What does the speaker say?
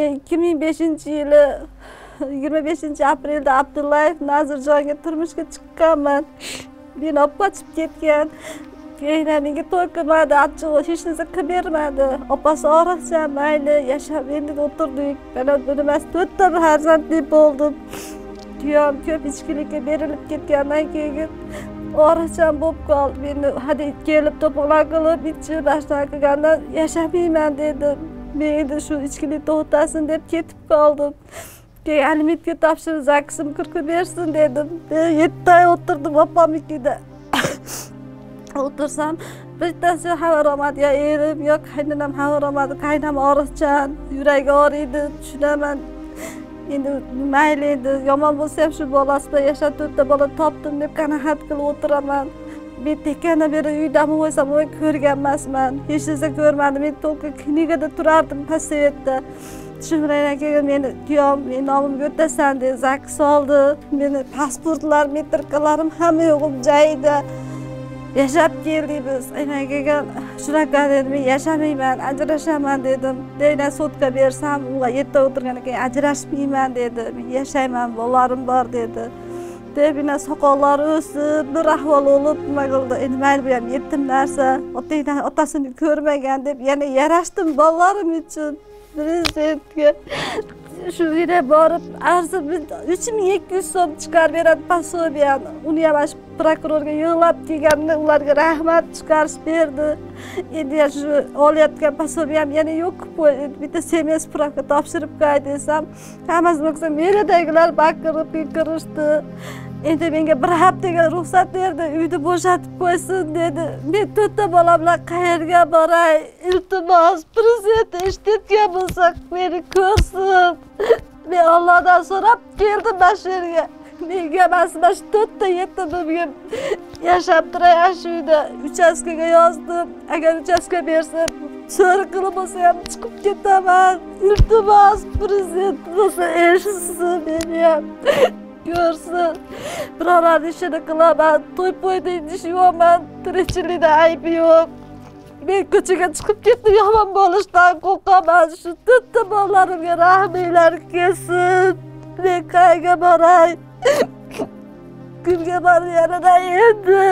Men 2005-yili 25-aprelda Abdullayev Nazirjonga turmushga chiqqanman. Meni olib qochib ketgan. Keyin menga to'y qilmadi, achchiq hech narsa qilib bermadi. Opasi oriqcha, mayli, yashab endi o'tirdik. Mana bunimiz 4 ta farzandli bo'ldim. Kuyam ko'p ichkilikka berilib ketgandan keyin oriqcham bo'lib qoldi. Meni hadi kelib to'polon qilib, ichib boshdan qilgandan yashamayman dedim. Men endi shu ichkilik to'xtasin deb ketib qoldim. Keyin alimentga topshirib, zakisim qirqib bersin dedim. 7 oy o'tirdim opamnikida. O'tirsam, bittasi xabar olmadi, yo erim, yo qaynonam xabar olmadi. Qaynonam oriqchan, yuragi og'riydi, tushunaman. Endi mayli edi, yomon bo'lsa ham shu bolasi bilan yashab 4 ta bola topdim deb qanoat qilib o'tiraman. Men tekana beri uydami bo'lsam, uni ko'rgan emasman. Hech narsa ko'rmadim. Men to'lqa klinikada turardim, Pasayetda. Shumradan keyin meni kuyov, men nomimga o'tasan deb zakis oldi. Meni pasportlar, metrikalarim hamma yo'g'im joyida. Yashab keldik biz. Aynan keyin shunaqa dedim, men yashamayman, ajrashaman dedim. Deyna sudga bersam, unga 7 oy o'tirgandan keyin ajrashmayman dedi. Men yashayman, bolalarim bor dedi. Debina soqollari o'sib, bir ahvol olib, nima qildi? Endi mayli bu ham yetim narsa. Otasini ko'rmagan deb yana yarashdim bolalarim uchun. Prezidentga shu yerga borib arzi 3200 so'm chiqarib beradi пособияni. Uni ham shu prokurorga yig'lab kelganimda ularga rahmat chiqarish berdi. Endi shu olayotgan пособиям yana yo'q qo'ydi. Bitta semya spravka topshirib qo'y desam, hammasi bo'lsa meradagilar baqirib kirishdi. Endi menga bir haftaga ruxsat berdi, uyni bo'shatib qo'ysin dedi. Men 4 ta bola bilan qayerga boray? Iltimos, prezident eshitgan bo'lsa meni ko'rsin. Men Allohdan so'rab keldim shu yerga. Menga emas, shu 4 ta yetimimga yashab turay shu uyda. Uchastkaga yozdim. Agar uchastka bersa, so'ri qilib bo'lsa ham chiqib ketaman. Iltimos, prezident bo'lsa eshitsin meni ham. Ko'rsin. Birorlar ishini qilaman, to'y-po'yda ishlayman, tirikchilikda aybi yo'q. Men ko'chaga chiqib ketdim, yomon bo'lishdan qo'rqaman. Shu 4 ta bolalarimga rahminglar kelsin. Men qayerga boray? Kimga borib yaraday endi?